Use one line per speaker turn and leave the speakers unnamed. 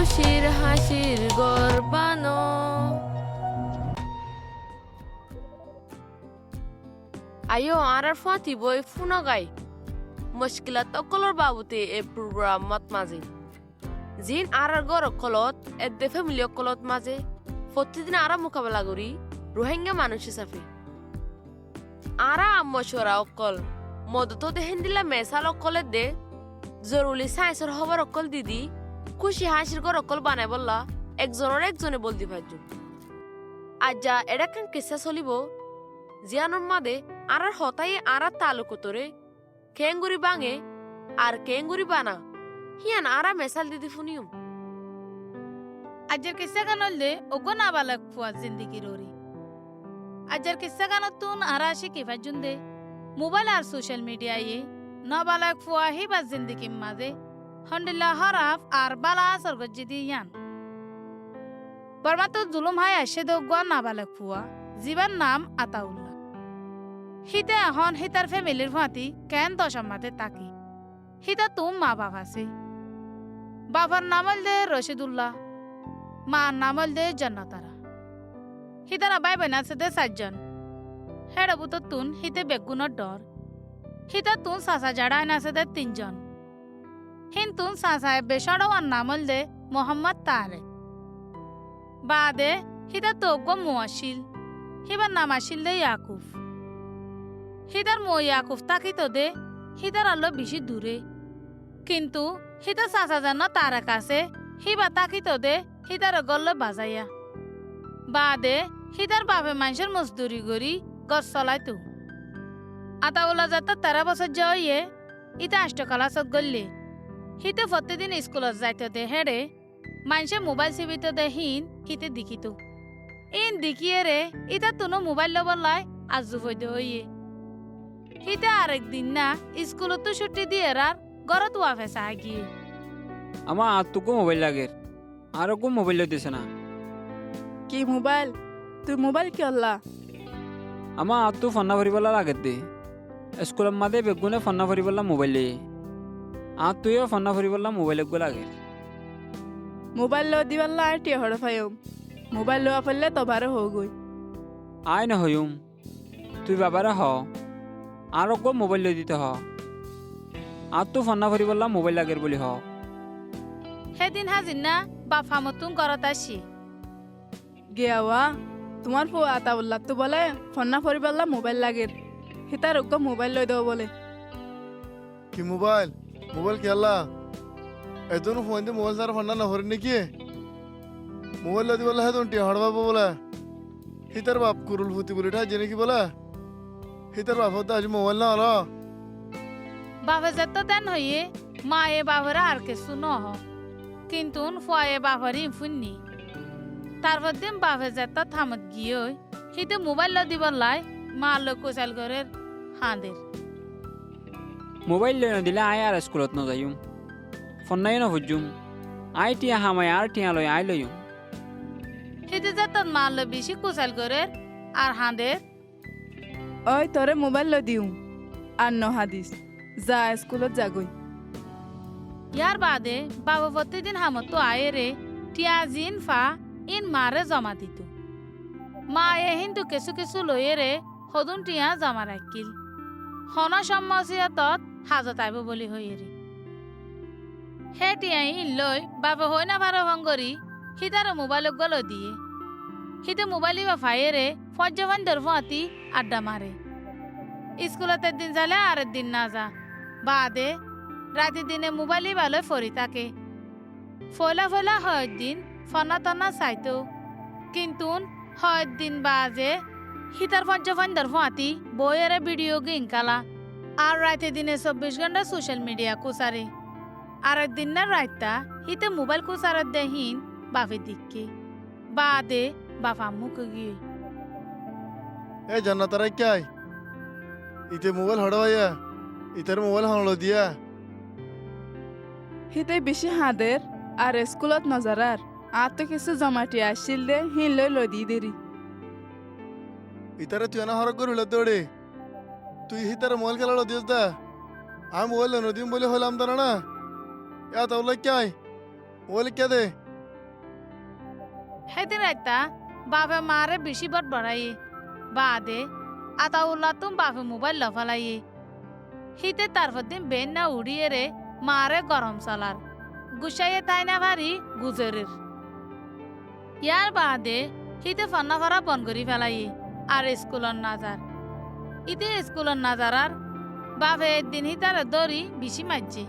খুশির হাসির গর্বানো। আয়ো আর ফাঁতি বই ফুনো গাই মুশকিলাত অকলর বাবুতে এ প্রোগ্রামত মাঝে জিন আর গর কলত এদে ফ্যামিলি অকলত মাঝে প্রতিদিন আরা মোকাবেলা করি রোহিঙ্গা মানুষ হিসাবে আরা আম্মশরা অকল মদত দেহেন দিলা মেসাল অকলে দে জরুরি সায়েন্সের খবর অকল দিদি খুশি হাসির গর অকল বানাই বললা একজনে বলতে পারছো আজ্জা এটা কেন কিসা চলিব জিয়ানোর মাদে আর হতাই আর তালুকতরে কেঙ্গুরি বাঙে আর কেঙ্গুরি বানা হিয়ান আরা মেসাল দিদি ফুনিউম
আজের কিসা গানল দে ওগো না বালক ফুয়া জিন্দিগি রোরি আজের কিসা গানত তুন আরা শিকি ফাজুন দে মোবাইল আর সোশ্যাল মিডিয়া ইয়ে না বালক ফুয়া হি বা জিন্দিগি মাঝে হন্ডিল্লা হরাফ আর বালা সরগজি দি ইয়ান বর্মা তো জুলুম হাই আসে দোগা না বালক ফুয়া জীবন নাম আতাউল্লাহ হিতে এখন হিতার ফ্যামিলির ফাঁতি কেন দশমাতে তাকি হিতা তুম মা বাপ আছে বাবার নামল দে রশিদুল্লাহ মা নামল দে জন্নতারা হিতারা বাই বোন আছে দে 4 জন হেড়া বুতো তুন হিতে বেগুনের ডর হিতা তুন সাসা জাড়াইন আছে দে 3 জন হিন তুন সাসায় বেসড়াওয়ার নামল দে মোহাম্মদ তারে বাদে হিতা তোগো মুয়াশিল হিবার নাম আসিল দে ইয়াকুব হিতার মো ইয়াকুব তাকিত দে হিতার আলো বেশি দূরে কিন্তু হিতা সাসা জান তার কাছে হিবা তাকিত দে হিতার গল্ল বাজাইয়া বাদে হিতার বাপে মানুষের মজদুরি করি গছ চলাইতো আতাউল্লাহ যাত 13 বছর যাইয়ে ইতা অষ্টকলাসত গল্লে হিতে প্রতিদিন স্কুলত যাইতো দে হেড়ে মানুষে মোবাইল চিবিত দে হিন হিতে দেখিত ইন দেখিয়ে রে ইতা তুনো মোবাইল লবার লাই আজু হইতে হইয়ে হিতে আরেকদিন না স্কুলত ছুটি দিয়ে রার ঘরত ওয়াফেসা গিয়ে
আমার আত্মকো মোবাইল লাগে আর কো মোবাইল দিছে না
কি মোবাইল তুই মোবাইল কি হল্লা
আমার আত্মু ফন্না ভরিবলা লাগে দে স্কুলের মাঝে বেগুনে ফন্না ভরিবলা মোবাইলে আত্মুও ফন্না ভরিবলা মোবাইল গো লাগে
মোবাইল লো দিবাল্লা আর টিয়া হড় ফাইম মোবাইল লো ফেললে তো বারো হো গই
আয় না হইম তুই বাবারে হ আর কো মোবাইল দিতে হ আত্মু ফন্না ভরিবলা মোবাইল লাগে বলি হ
সেদিন হাজিন না বাফা মতুন ঘরত আসি
গিয়াওয়া তোমার ফো আতা বললা তো বলে ফন্না ফরিবাল্লা মোবাইল লাগে হিতার ওকে মোবাইল লই দেব বলে
কি মোবাইল মোবাইল কি আল্লাহ এদন ফোন দিয়ে মোবাইল সারা ফন্না না হরে নাকি মোবাইল লদি বলে হ্যাঁ টি হড়বা বলে হিতার বাপ কুরুল ফুতি বলে ঠা জেনে কি বলে হিতার বাপ হতে আজ মোবাইল না হলো
বাপে যেত দেন হইয়ে মায়ে বাপরা আর কিছু নহ কিন্তু ফুয়ায়ে বাপরি ফুননি তারপর দিন বাপে যেত থামত গিয়ে হিতে মোবাইল দিব লাই মা লোক কোচাল করে হাঁদের
মোবাইল লই দিলে আয় আর স্কুলত ন যাইম ফন্নাই ন ভুজুম আই টিয়া হামাই আর টিয়া লই আই লইম
হিতে যেত মা লো বেশি কোচাল করে আর হাঁদের
ওই তোরে মোবাইল লো দিও আর ন হাদিস যা স্কুলত যাগই
ইয়ার বাদে বাবা প্রতিদিন হামতো আয়ে রে টিয়া জিন ফা ইন মারে জমা দিত মা এ হিন্দু কিছু কিছু লয়ে রে সদুন টিয়া জমা রাখিল হন সম্মসিয়তত হাজত আইব বলি হইয়ে রে হে টিয়া ইন লই বাবা হই না ভারো ভঙ্গরি হিতার মোবাইল গলো দিয়ে হিতে মোবাইল বা ফাইয়ে রে ফজ্জবান দরফাতি আড্ডা মারে স্কুলতে দিন যালে আর দিন না যা বাদে রাতে দিনে মোবাইলই ভালো ফরি থাকে ফয়লা ফয়লা হয় দিন ফনা টনা চাইতো কিন্তু হয় দিন বাজে হিতার পঞ্চফন্দর ফাঁতি বইয়ের ভিডিও গেম কালা আর রাতে দিনে 24 ঘন্টা সোশ্যাল মিডিয়া কুসারে আর দিন না রাতটা হিতে মোবাইল কুসারের দেহিন বাপের দিককে বাদে বাপা মুখ গিয়ে
এ জান্নাতারা কাই ইতে মোবাইল হড়বাইয়া ইতার মোবাইল হলো দিয়া
হিতে বেশি হাঁদের আর স্কুলত নজরার আর তো কিছু জমাটি আসছিল দে হিন লই লই দি দেরি
ইতারে তুই না হরক করিল দৌড়ে তুই হিতারে মোবাইল খেলা দিস দা আমি মোবাইল নদীম বলে হলাম তারা না এত বলে কাই মোবাইল কে দে
সেদিন রাইতা বাপে মারে বেশি বট বাড়াইয়ে বাদে আতাউল্লাহ তুম বাপে মোবাইল লফালাইয়ে হিতে তারপর দিন বেন না উড়িয়ে রে মারে গরম চালার গুসাইয়ে তাই না ভারি গুজরের ইয়ার বাদে হিতে ফন্না ভরা বন করি ফেলাইয়ে আর স্কুলের নাজার ইতে স্কুলের নাজার আর বাপে একদিন হিতারে দড়ি বেশি মারছে